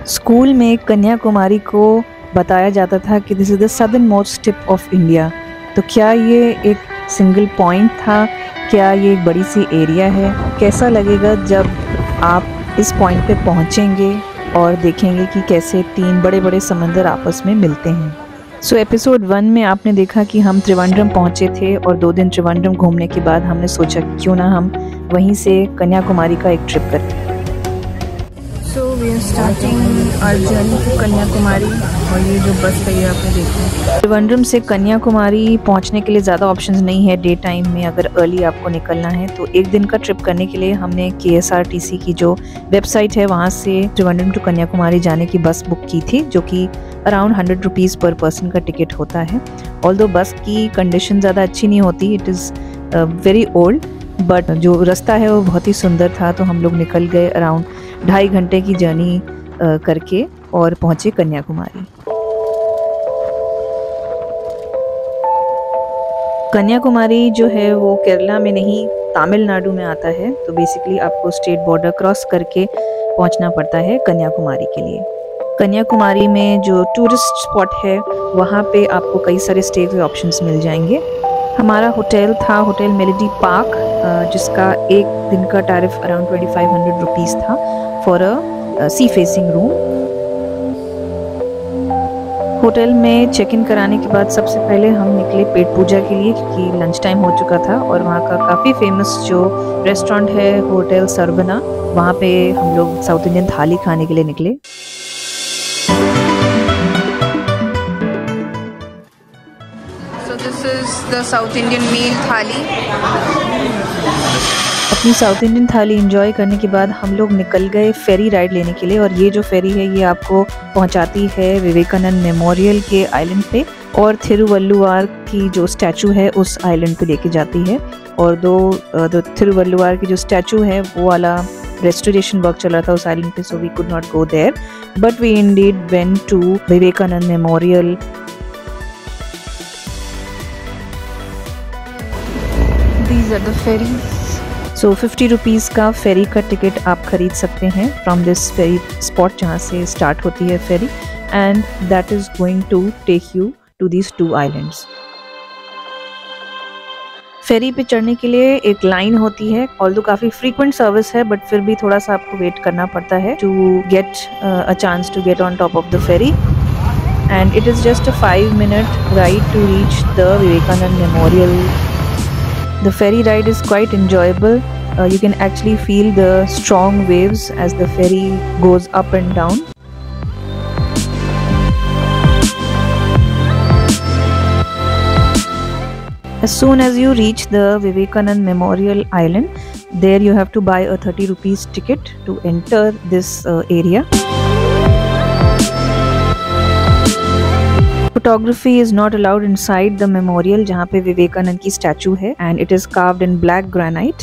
School में कन्याकुमारी को बताया जाता था कि this is the southern most tip of India. तो क्या ये एक सिंगल पॉइंट था? क्या ये एक बड़ी सी एरिया है? कैसा लगेगा जब आप इस पॉइंट पे पहुंचेंगे और देखेंगे कि कैसे तीन बड़े बड़े समंदर आपस में मिलते हैं। सो एपिसोड 1 में आपने देखा कि हम त्रिवेंद्रम पहुंचे थे और 2 दिन त्रिवेंद्रम घूमने के बाद हमने सोचा क्यों ना हम वहीं से कन्याकुमारी का एक ट्रिप करें। So we are starting our journey to Kanyakumari और ये जो बस है ये आपने देखा। त्रिवेंद्रम से कन्याकुमारी पहुंचने के लिए ज़्यादा ऑप्शंस नहीं है डे टाइम में। अगर अर्ली आपको निकलना है तो एक दिन का ट्रिप करने के लिए हमने KSRTC की जो वेबसाइट है वहाँ से त्रिवेंद्रम टू कन्याकुमारी जाने की बस बुक की थी, जो कि अराउंड 100 रुपीज़ पर पर्सन का टिकट होता है। ऑल्दो बस की कंडीशन ज़्यादा अच्छी नहीं होती, it is very old, but जो रास्ता है वो बहुत ही सुंदर था। तो हम लोग निकल गए अराउंड 2.5 घंटे की जर्नी करके और पहुँचे कन्याकुमारी। कन्याकुमारी जो है वो केरला में नहीं तमिलनाडु में आता है। तो बेसिकली आपको स्टेट बॉर्डर क्रॉस करके पहुंचना पड़ता है कन्याकुमारी के लिए। कन्याकुमारी में जो टूरिस्ट स्पॉट है वहाँ पे आपको कई सारे स्टे के ऑप्शंस मिल जाएंगे। हमारा होटल था होटल मेलेडी पार्क, जिसका एक दिन का टैरिफ अराउंड 2500 रुपीज़ था for a sea facing room. Hotel में चेक इन कराने के बाद सबसे पहले हम निकले पेट पूजा के लिए, क्योंकि लंच टाइम हो चुका था और वहाँ का काफ़ी फेमस जो रेस्टोरेंट है होटल सरवना, वहाँ पे हम लोग साउथ इंडियन थाली खाने के लिए निकले। So this is the South Indian meal थाली। अपनी साउथ इंडियन थाली एंजॉय करने के बाद हम लोग निकल गए फेरी राइड लेने के लिए। और ये जो फेरी है ये आपको पहुंचाती है विवेकानंद मेमोरियल के आइलैंड पे और थिरुवल्लुवार की जो स्टैचू है उस आइलैंड पे लेके जाती है। और दो थिरुवल्लुवार की जो स्टैचू है वो वाला रेस्टोरेशन वर्क चल रहा था उस आइलैंड पे, so we could not go there, but we indeed went to Vivekananda memorial. These are the ferries. So 50 rupees का फेरी का टिकट आप खरीद सकते हैं फ्रॉम दिस फेरी स्पॉट जहाँ से स्टार्ट होती है ferry, and that is going to take you to these 2 islands. Ferry पे चढ़ने के लिए एक लाइन होती है, ऑल्दो काफ़ी फ्रीक्वेंट सर्विस है बट फिर भी थोड़ा सा आपको वेट करना पड़ता है to get a chance to get on top of the ferry. And it is just a 5-minute ride to reach the Vivekanand Memorial. The ferry ride is quite enjoyable. You can actually feel the strong waves as the ferry goes up and down. As soon as you reach the Vivekanand Memorial Island, there you have to buy a 30 rupees ticket to enter this area. Photography is not allowed inside the memorial जहाँ पे विवेकानंद की statue है, and it is carved in black granite.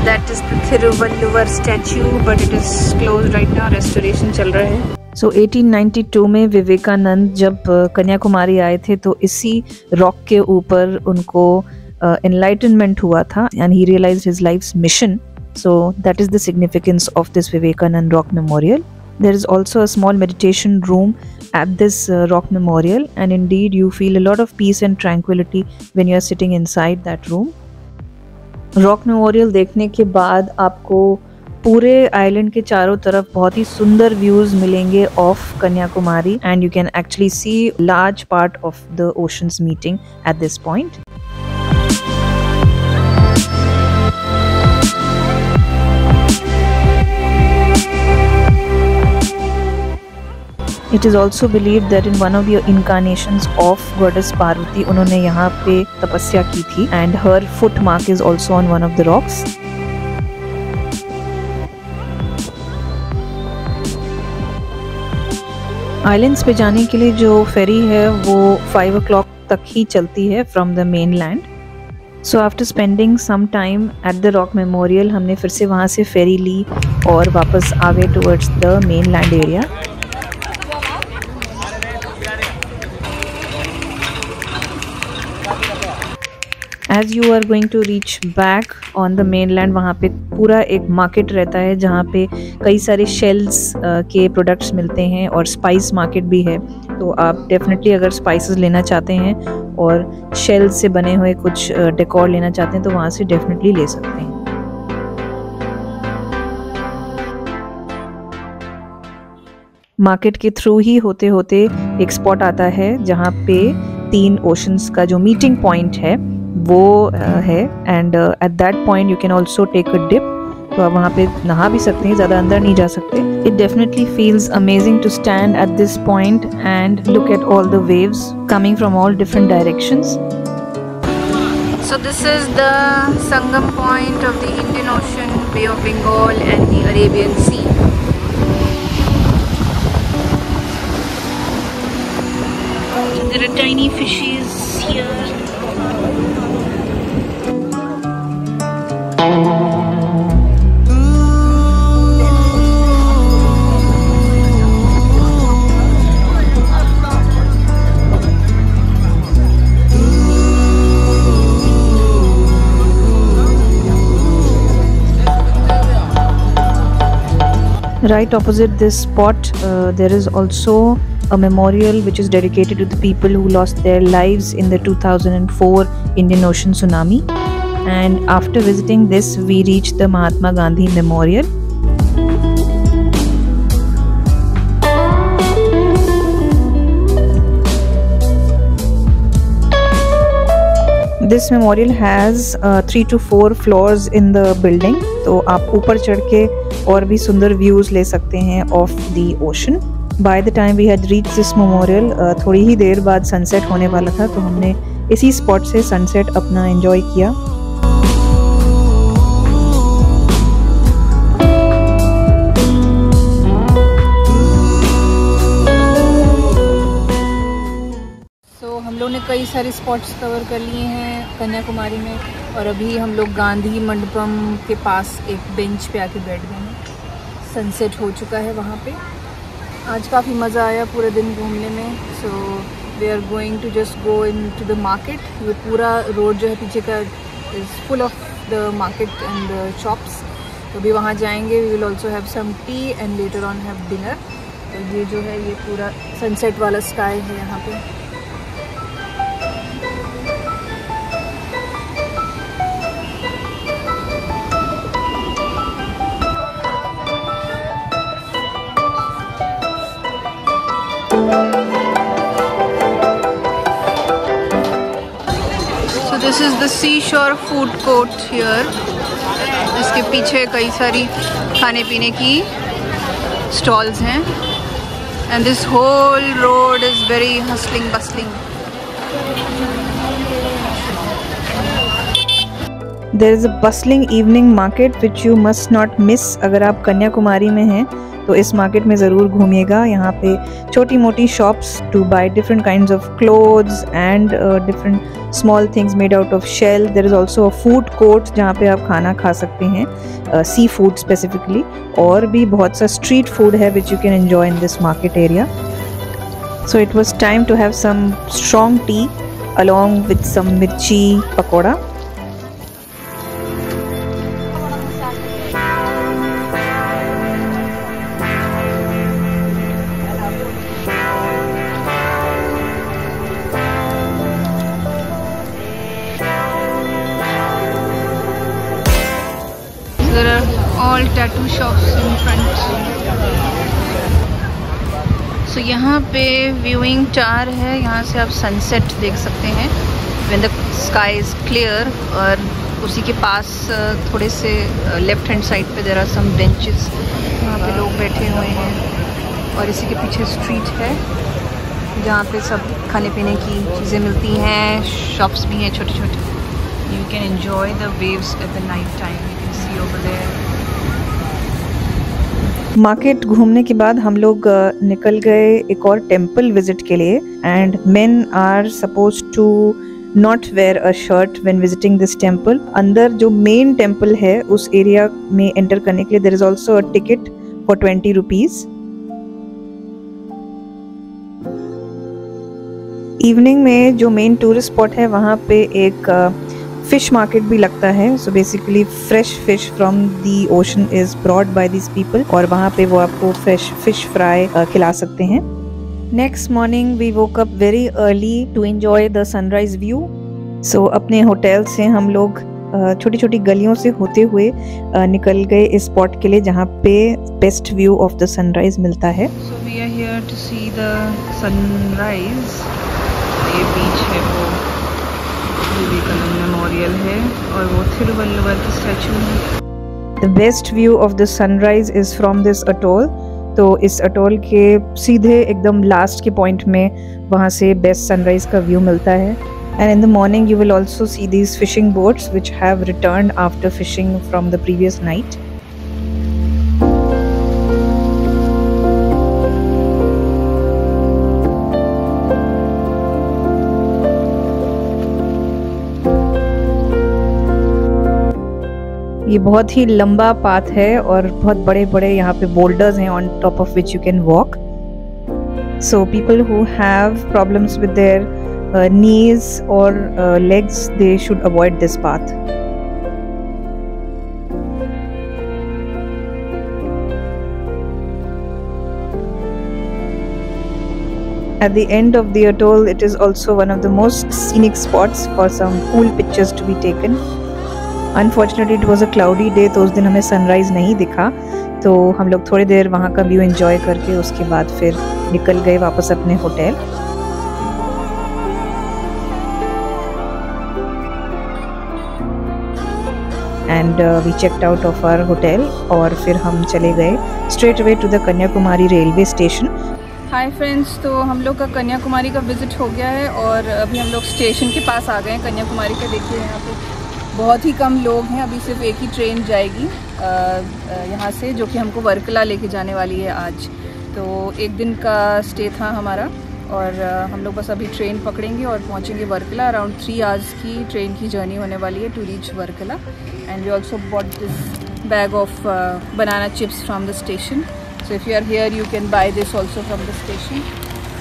That is the Thiruvalluvar statue, but it is closed right now. Restoration चल रहा है। So 1892 में विवेकानंद जब कन्याकुमारी आए थे तो इसी रॉक के ऊपर उनको enlightenment हुआ था, and he realized his life's mission. So that is the significance of this Vivekanand Rock Memorial. There is also a small meditation room at this rock memorial, and indeed you feel a lot of peace and tranquility when you are sitting inside that room. Rock Memorial देखने के बाद आपको पूरे island के चारों तरफ बहुत ही सुंदर व्यूज मिलेंगे of Kanyakumari, and you can actually see large part of the oceans meeting at this point. It is also believed that in one of the incarnations of goddess Parvati, उन्होंने यहाँ पे तपस्या की थी, and her foot mark is also on one of the rocks. Islands पे जाने के लिए जो फेरी है वो 5 o'clock तक ही चलती है from the mainland. So after spending some time at the rock memorial, हमने फिर से वहाँ से फेरी ली और वापस आ गए towards the mainland area. As you are going to reach back on the mainland, वहाँ पे पूरा एक मार्केट रहता है जहाँ पे कई सारे शेल्स के प्रोडक्ट्स मिलते हैं और स्पाइस मार्केट भी है। तो आप डेफिनेटली अगर स्पाइसेस लेना चाहते हैं और शेल से बने हुए कुछ डेकोर लेना चाहते हैं तो वहाँ से डेफिनेटली ले सकते हैं। मार्केट के थ्रू ही होते होते एक स्पॉट आता है जहाँ पे 3 ओशंस का जो मीटिंग पॉइंट है वो है, and at that point you can also take a dip. तो आप वहाँ पे नहा भी सकते हैं, ज़्यादा अंदर नहीं जा सकते। It definitely feels amazing to stand at this point and look at all the waves coming from all different directions. So this is the Sangam point of the Indian Ocean, Bay of Bengal and the Arabian Sea. There are tiny fishes here. Right opposite this spot, there is also a memorial which is dedicated to the people who lost their lives in the 2004 Indian Ocean tsunami. And after visiting this, we reached the Mahatma Gandhi Memorial. This memorial has 3 to 4 floors in the building. तो आप ऊपर चढ़ के और भी सुंदर views ले सकते हैं of the ocean. By the time we had reach this memorial, थोड़ी ही देर बाद सनसेट होने वाला था, तो हमने इसी स्पॉट से सनसेट अपना एंजॉय किया। हम लोग ने कई सारे स्पॉट्स कवर कर लिए हैं कन्याकुमारी में, और अभी हम लोग गांधी मंडपम के पास एक बेंच पे आके बैठ गए हैं। सनसेट हो चुका है वहाँ पे। आज काफ़ी मज़ा आया पूरे दिन घूमने में। So we are going to just go into the market. ये पूरा रोड जो है पीछे का is full of the market and the shops. तो अभी वहाँ जाएंगे। We will also have some tea and later on have dinner. तो ये जो है ये पूरा सनसेट वाला स्काई है यहाँ पे। So this is the seashore food court here, जिसके पीछे कई सारी खाने पीने की स्टॉल्स हैं, and this whole road is very hustling bustling. There is a bustling evening market which you must not miss। अगर आप कन्याकुमारी में हैं तो इस मार्केट में ज़रूर घूमिएगा। यहाँ पे छोटी मोटी shops to buy different kinds of clothes and different small things made out of shell. There is also a food court जहाँ पे आप खाना खा सकते हैं, सी फूड स्पेसिफिकली, और भी बहुत सा स्ट्रीट फूड है which you can enjoy in this market area. So it was time to have some strong tea along with some mirchi pakora. There are all tattoo shops in front. So यहाँ पे viewing tower है, यहाँ से आप sunset देख सकते हैं when the sky is clear। और उसी के पास थोड़े से लेफ्ट हैंड साइड पे there are some benches, वहाँ पे लोग बैठे हुए हैं। और इसी के पीछे स्ट्रीट है जहाँ पे सब खाने पीने की चीज़ें मिलती हैं, शॉप्स भी हैं छोटे छोटे। You can enjoy the waves at the night time. You can see over there. Market घूमने के बाद हम लोग निकल गए एक और टेम्पल विजिट के लिए। And men are suppose to not wear a shirt when visiting this temple. अंदर जो मेन टेम्पल है उस एरिया में एंटर करने के लिए there is also a ticket for 20 rupees. Evening में जो मेन टूरिस्ट स्पॉट है वहाँ पे एक फिश मार्केट भी लगता है। So basically fresh fish from the ocean is brought by this people, और वहाँ पे वो आपको फ्रेश फिश फ्राई खिला सकते हैं। Next morning we woke up very early to enjoy the sunrise view. So अपने होटल से हम लोग छोटी छोटी गलियों से होते हुए निकल गए इस स्पॉट के लिए जहाँ पे best view of the sunrise मिलता है। So we are here to see the sunrise. ये बीच है, वो विवेकानंद मेमोरियल है, और वो थिरुवल्लुवर की स्टैचू है। The best view of the sunrise is from this atoll. तो इस अटोल के सीधे एकदम लास्ट के पॉइंट में वहाँ से बेस्ट सनराइज का व्यू मिलता है। And in the morning you will also see these fishing boats which have returned after fishing from the previous night. ये बहुत ही लंबा पाथ है और बहुत बड़े बड़े यहाँ पे बोल्डर्स हैं on top of which you can walk. So people who have problems with their knees or legs, they should avoid this path. At the end of the atoll, it is also one of the most scenic spots for some cool pictures to be taken. Unfortunately, it was a cloudy day, तो उस दिन हमें sunrise नहीं दिखा, तो हम लोग थोड़ी देर वहाँ का व्यू एंजॉय करके उसके बाद फिर निकल गए वापस अपने hotel. And we checked out of our hotel, और फिर हम चले गए straight away to the Kanyakumari railway station. Hi friends, तो हम लोग का कन्याकुमारी का विज़िट हो गया है और अभी हम लोग स्टेशन के पास आ गए हैं कन्याकुमारी के। देखिए यहाँ पे बहुत ही कम लोग हैं, अभी सिर्फ एक ही ट्रेन जाएगी यहाँ से, जो कि हमको वर्कला लेके जाने वाली है आज। तो एक दिन का स्टे था हमारा, और हम लोग बस अभी ट्रेन पकड़ेंगे और पहुँचेंगे वर्कला। अराउंड 3 आवर्स की ट्रेन की जर्नी होने वाली है to reach Varkala. And we also bought this bag of banana chips from the station. So if you are here, you can buy this also from the station.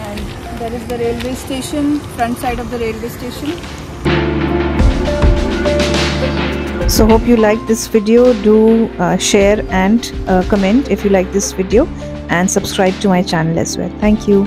And there is the railway station, front side of the railway station. So hope you like this video. Do share and comment if you like this video, and subscribe to my channel as well. Thank you.